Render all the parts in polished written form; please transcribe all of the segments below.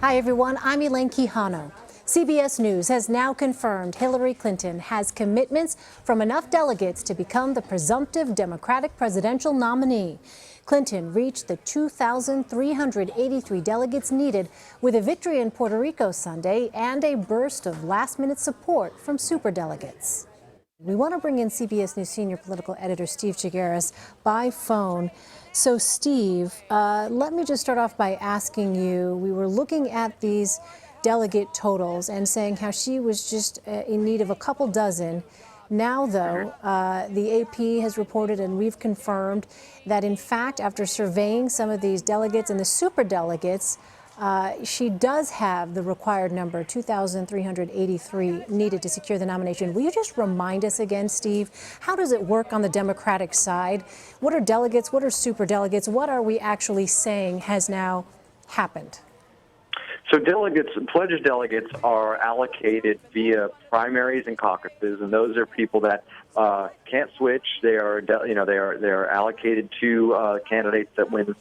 Hi, everyone. I'm Elaine Quijano. CBS News has now confirmed Hillary Clinton has commitments from enough delegates to become the presumptive Democratic presidential nominee. Clinton reached the 2,383 delegates needed with a victory in Puerto Rico Sunday and a burst of last-minute support from superdelegates. We want to bring in CBS News senior political editor Steve Chaggaris by phone. So, Steve, let me just start off by asking you, we were looking at these delegate totals and saying how she was just in need of a couple dozen. Now, though, the AP has reported and we've confirmed that, in fact, after surveying some of these delegates and the superdelegates, she does have the required number, 2,383, needed to secure the nomination. Will you just remind us again, Steve, how does it work on the Democratic side? What are delegates? What are superdelegates? What are we actually saying has now happened? So delegates, pledged delegates, are allocated via primaries and caucuses, and those are people that can't switch. They are, they are allocated to candidates that win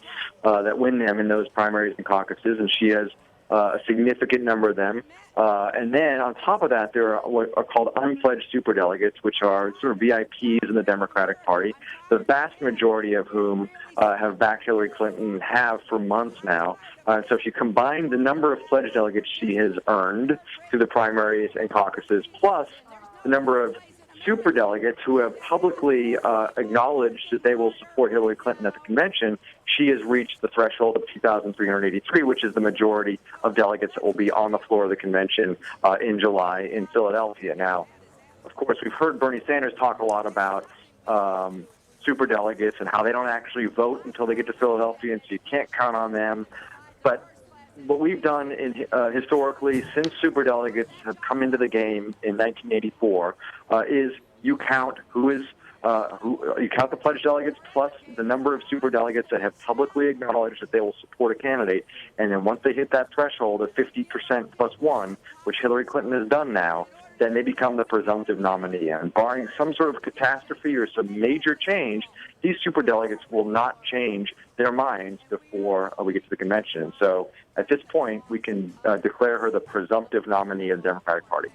them in those primaries and caucuses, and she has a significant number of them. And then on top of that, there are what are called unpledged superdelegates, which are sort of VIPs in the Democratic Party, the vast majority of whom have backed Hillary Clinton, have for months now. So if you combine the number of pledged delegates she has earned through the primaries and caucuses, plus the number of superdelegates who have publicly acknowledged that they will support Hillary Clinton at the convention, she has reached the threshold of 2,383, which is the majority of delegates that will be on the floor of the convention in July in Philadelphia. Now, of course, we've heard Bernie Sanders talk a lot about superdelegates and how they don't actually vote until they get to Philadelphia, and so you can't count on them. But what we've done historically since superdelegates have come into the game in 1984 is you count you count the pledged delegates plus the number of superdelegates that have publicly acknowledged that they will support a candidate, and then once they hit that threshold of 50% plus one, which Hillary Clinton has done now, then they become the presumptive nominee. And barring some sort of catastrophe or some major change, these superdelegates will not change their minds before we get to the convention. So at this point, we can declare her the presumptive nominee of the Democratic Party.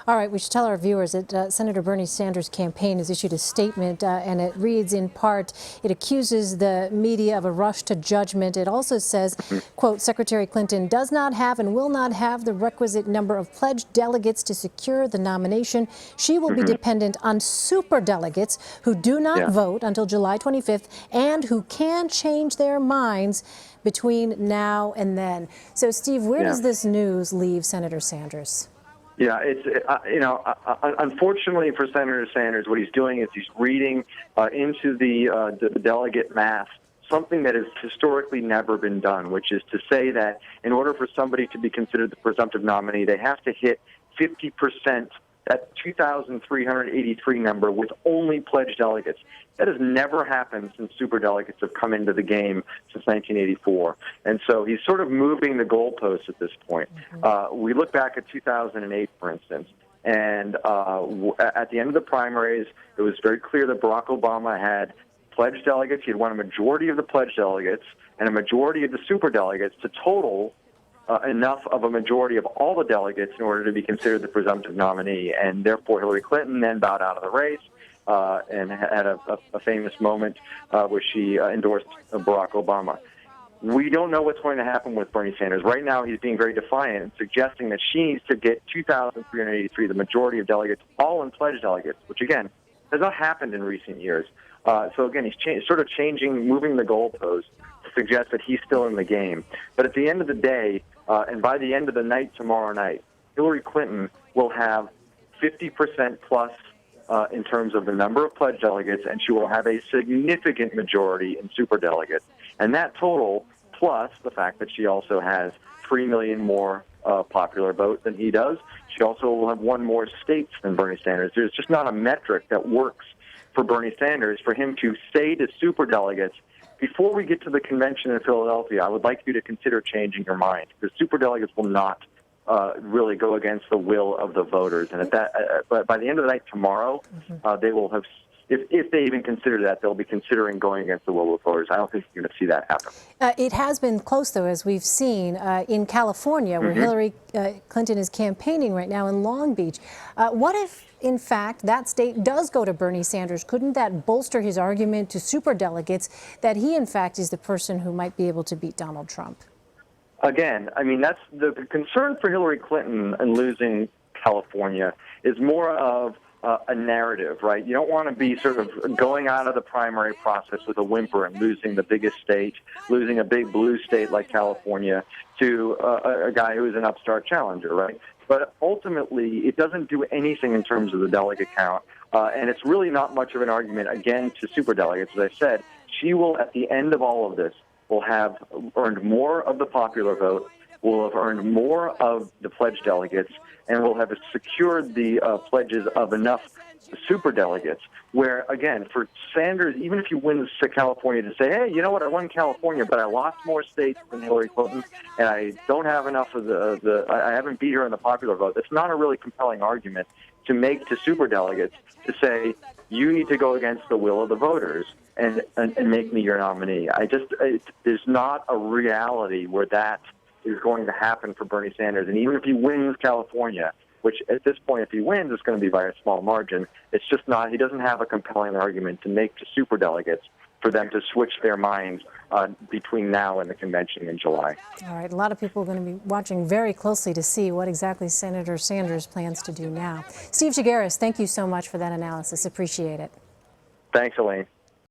All right, we should tell our viewers that Senator Bernie Sanders' campaign has issued a statement, and it reads in part, it accuses the media of a rush to judgment. It also says, quote, Secretary Clinton does not have and will not have the requisite number of pledged delegates to secure the nomination. She will be dependent on superdelegates who do not vote until July 25th and who can change their minds between now and then. So, Steve, where does this news leave Senator Sanders? Yeah, it's unfortunately for Senator Sanders, what he's doing is he's reading into the delegate math something that has historically never been done, which is to say that in order for somebody to be considered the presumptive nominee, they have to hit 50%, that 2,383 number, with only pledged delegates. That has never happened since superdelegates have come into the game since 1984. And so he's sort of moving the goalposts at this point. We look back at 2008, for instance, and at the end of the primaries, it was very clear that Barack Obama had pledged delegates. He had won a majority of the pledged delegates and a majority of the superdelegates to total enough of a majority of all the delegates in order to be considered the presumptive nominee. And therefore, Hillary Clinton then bowed out of the race and had a famous moment where she endorsed Barack Obama. We don't know what's going to happen with Bernie Sanders. Right now, he's being very defiant and suggesting that she needs to get 2,383, the majority of delegates, all in pledged delegates, which, again, has not happened in recent years. So, again, he's sort of moving the goalposts to suggest that he's still in the game. But at the end of the day, and by the end of the night tomorrow night, Hillary Clinton will have 50% plus in terms of the number of pledged delegates, and she will have a significant majority in superdelegates. And that total, plus the fact that she also has 3 million more popular vote than he does, she also will have won more states than Bernie Sanders. There's just not a metric that works for Bernie Sanders for him to say to superdelegates, before we get to the convention in Philadelphia, I would like you to consider changing your mind, because superdelegates will not really go against the will of the voters. And at that, but by the end of the night tomorrow, they will have if they even consider that, they'll be considering going against the will of voters. I don't think you're going to see that happen. It has been close, though, as we've seen in California, where Hillary Clinton is campaigning right now in Long Beach. What if, in fact, that state does go to Bernie Sanders? Couldn't that bolster his argument to superdelegates that he, in fact, is the person who might be able to beat Donald Trump? Again, I mean, that's the concern for Hillary Clinton and losing California is more of a narrative, right? You don't want to be sort of going out of the primary process with a whimper and losing the biggest state, losing a big blue state like California to a guy who is an upstart challenger, right? But ultimately, it doesn't do anything in terms of the delegate count, and it's really not much of an argument, again, to superdelegates. As I said, she will, at the end of all of this, will have earned more of the popular vote, will have earned more of the pledge delegates, and will have secured the pledges of enough superdelegates where, again, for Sanders, even if you win California, to say, hey, you know what, I won California, but I lost more states than Hillary Clinton, and I don't have enough of I haven't beat her in the popular vote. That's not a really compelling argument to make to superdelegates to say, you need to go against the will of the voters and make me your nominee. There's not a reality where that is going to happen for Bernie Sanders. And even if he wins California, which at this point, if he wins, it's going to be by a small margin, it's just not, he doesn't have a compelling argument to make to superdelegates for them to switch their minds between now and the convention in July. All right, a lot of people are going to be watching very closely to see what exactly Senator Sanders plans to do now. Steve Chaggaris, thank you so much for that analysis. Appreciate it. Thanks, Elaine.